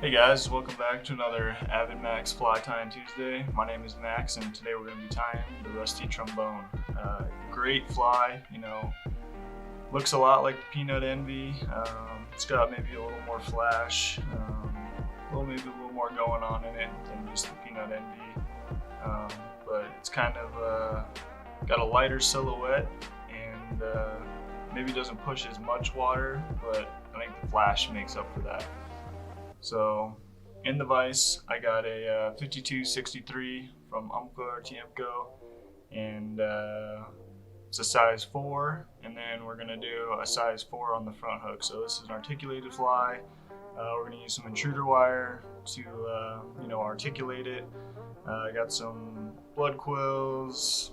Hey guys, welcome back to another AvidMax Fly Tying Tuesday. My name is Max, and today we're going to be tying the Rusty Trombone. Great fly, looks a lot like the Peanut Envy. It's got maybe a little more flash, maybe a little more going on in it than just the Peanut Envy. But it's kind of got a lighter silhouette, and maybe doesn't push as much water, but I think the flash makes up for that. So in the vise, I got a 5263 from or Tiemco, and it's a size 4, and then we're gonna do a size 4 on the front hook. So this is an articulated fly. We're gonna use some intruder wire to articulate it. I got some blood quills,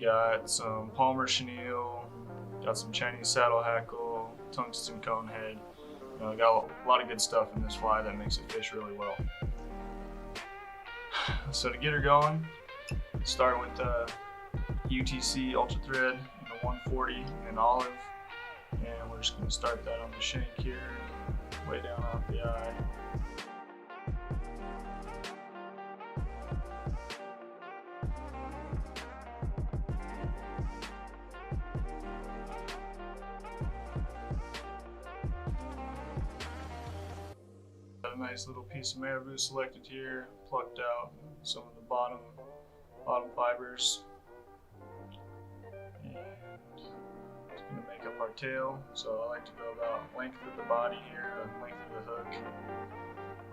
got some Palmer chenille, got some Chinese saddle hackle, tungsten cone head. I got a lot of good stuff in this fly that makes it fish really well. So to get her going, start with UTC Ultra Thread in the 140 in olive, and we're just going to start that on the shank here, way down off the eye. A nice little piece of Marabou selected here, plucked out some of the bottom fibers, and it's going to make up our tail. So I like to go about length of the body here, length of the hook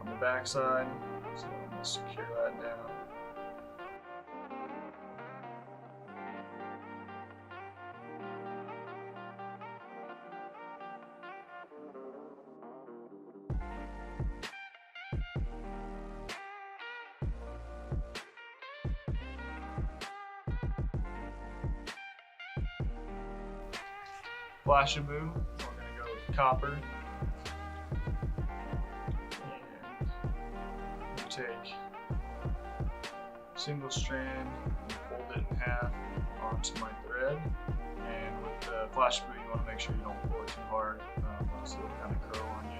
on the back side. So I'm going to secure that down. Flashabou, we're going to go with copper, and we'll take single strand and fold it in half onto my thread. And with the Flashabou, you want to make sure you don't pull it too hard, else it'll kind of curl on you.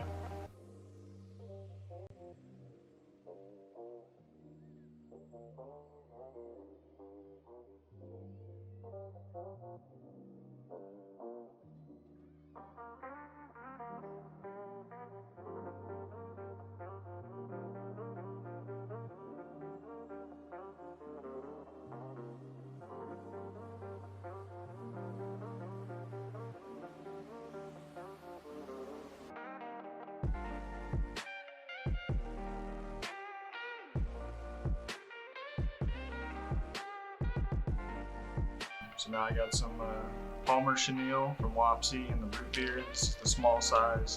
So now I got some Palmer chenille from Wapsi and the Rootbeer. This is the small size.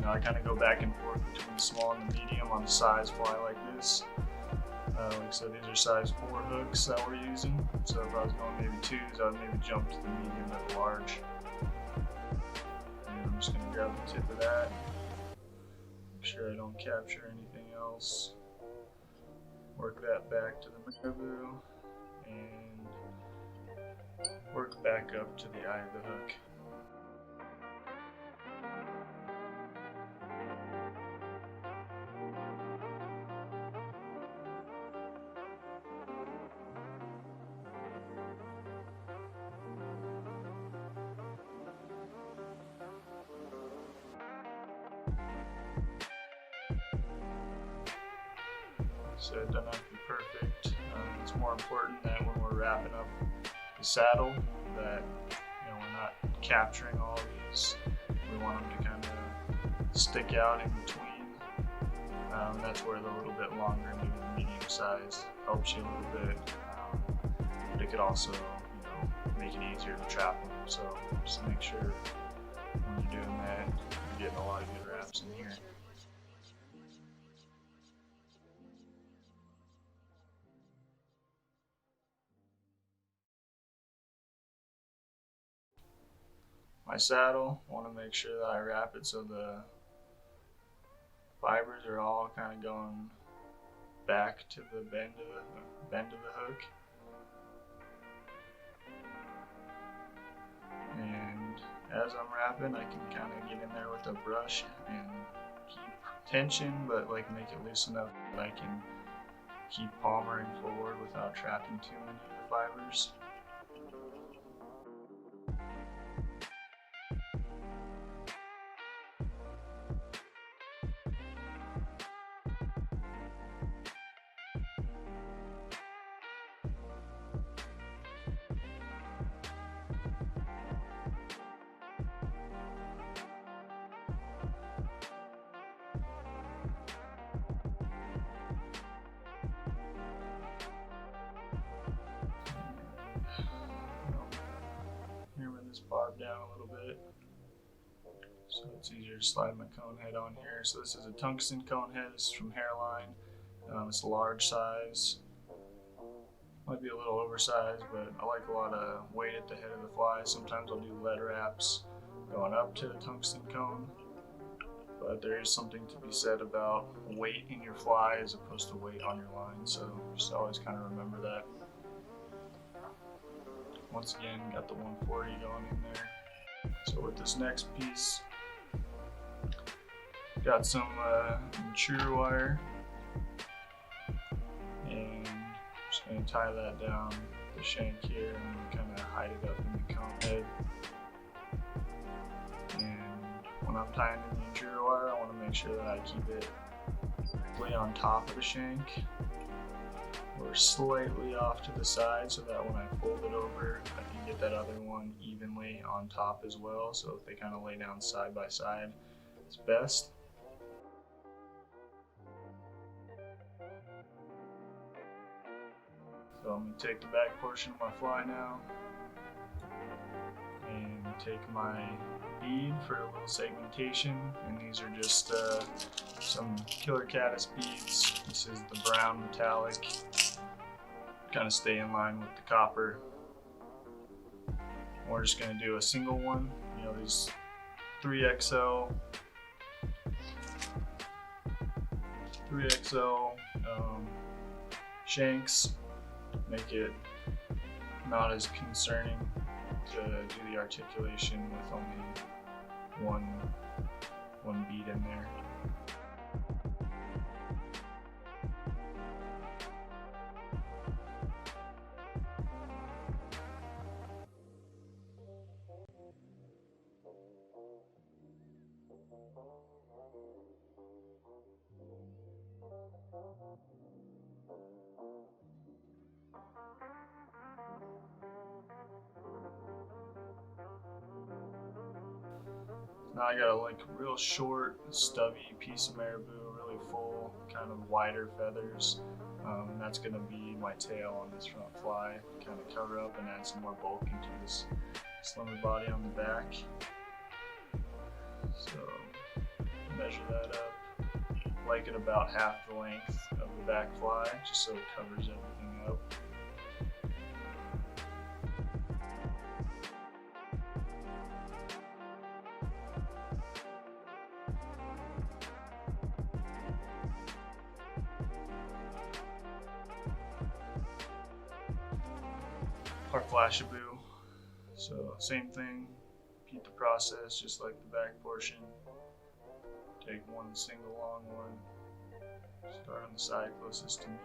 I kind of go back and forth between the small and the medium on the size fly like this. Like I said, these are size 4 hooks that we're using. So if I was going maybe 2s, I would maybe jump to the medium or the large. And I'm just going to grab the tip of that. Make sure I don't capture anything else. Work that back to the Marabou, and work back up to the eye of the hook. So it doesn't have to be perfect. It's more important that when we're wrapping up the saddle that we're not capturing all of these. We want them to kind of stick out in between. That's where the little bit longer, maybe the medium size, helps you a little bit. But it could also make it easier to trap them. So just make sure when you're doing that, you're getting a lot of good wraps in here. My saddle, I want to make sure that I wrap it so the fibers are all kind of going back to the bend of the hook. And as I'm wrapping, I can kind of get in there with a brush and keep tension, but like make it loose enough that I can keep palmering forward without trapping too many of the fibers. Hammering this barb down a little bit so it's easier to slide my cone head on here. So this is a tungsten cone head. This is from Hairline. It's a large size. Might be a little oversized, but I like a lot of weight at the head of the fly. Sometimes I'll do lead wraps going up to the tungsten cone, but there is something to be said about weight in your fly as opposed to weight on your line, so just always kind of remember that. Once again, got the 140 going in there. So with this next piece, got some mature wire, and just going to tie that down the shank here and kind of hide it up in the cone head. And when I'm tying in the interior wire, I want to make sure that I keep it way on top of the shank or slightly off to the side, so that when I fold it over, I can get that other one evenly on top as well. So if they kind of lay down side by side, it's best. So I'm going to take the back portion of my fly now and take my bead for a little segmentation, and these are just some killer caddis beads. This is the brown metallic, kind of stay in line with the copper. We're just going to do a single one, you know, these 3XL shanks make it not as concerning to do the articulation with only one bead in there. Now I got a real short, stubby piece of Marabou, really full, kind of wider feathers. And that's going to be my tail on this front fly. Kind of cover up and add some more bulk into this slimmer body on the back. So measure that up, like it about half the length of the back fly, just so it covers everything up. Our Flashabou, so same thing, repeat the process just like the back portion. Take one single long one, start on the side closest to me.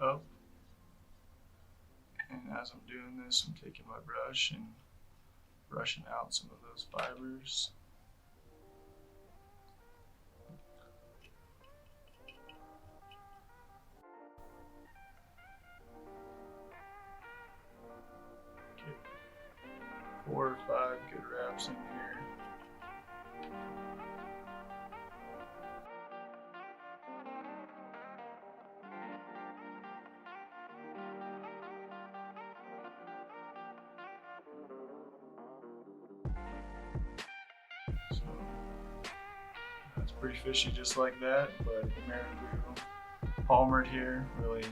Up, and as I'm doing this, I'm taking my brush and brushing out some of those fibers. Okay. 4 or 5 good wraps in here. So that's pretty fishy just like that, but the Marabou palmered here really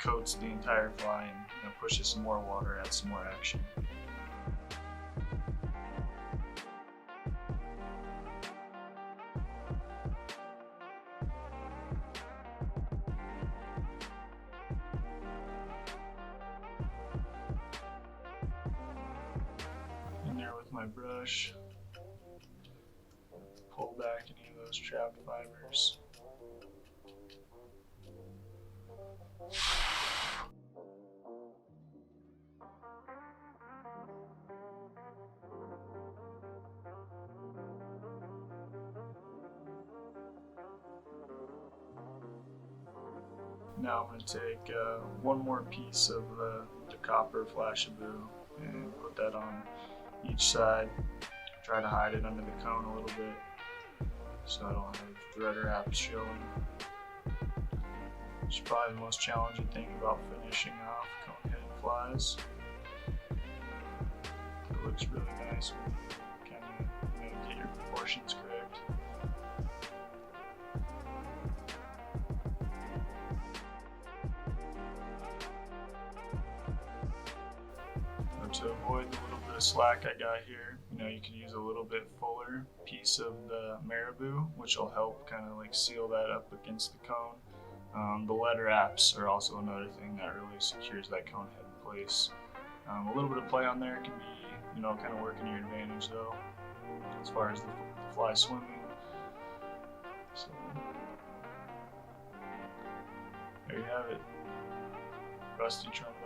coats the entire fly and pushes some more water, adds some more action. In there with my brush, pull back any of those trapped fibers. Now I'm going to take one more piece of the copper Flashabou and put that on each side. Try to hide it under the cone a little bit so I don't have thread wraps showing. It's probably the most challenging thing about finishing off cone-headed flies. It looks really nice when you kind of get your proportions correct. To avoid the little bit of slack I got here, you can use a little bit fuller piece of the Marabou, which will help kind of like seal that up against the cone. The lead wraps are also another thing that really secures that cone head in place. A little bit of play on there can be, kind of work in your advantage though, as far as the fly swimming. So there you have it, Rusty Trombone.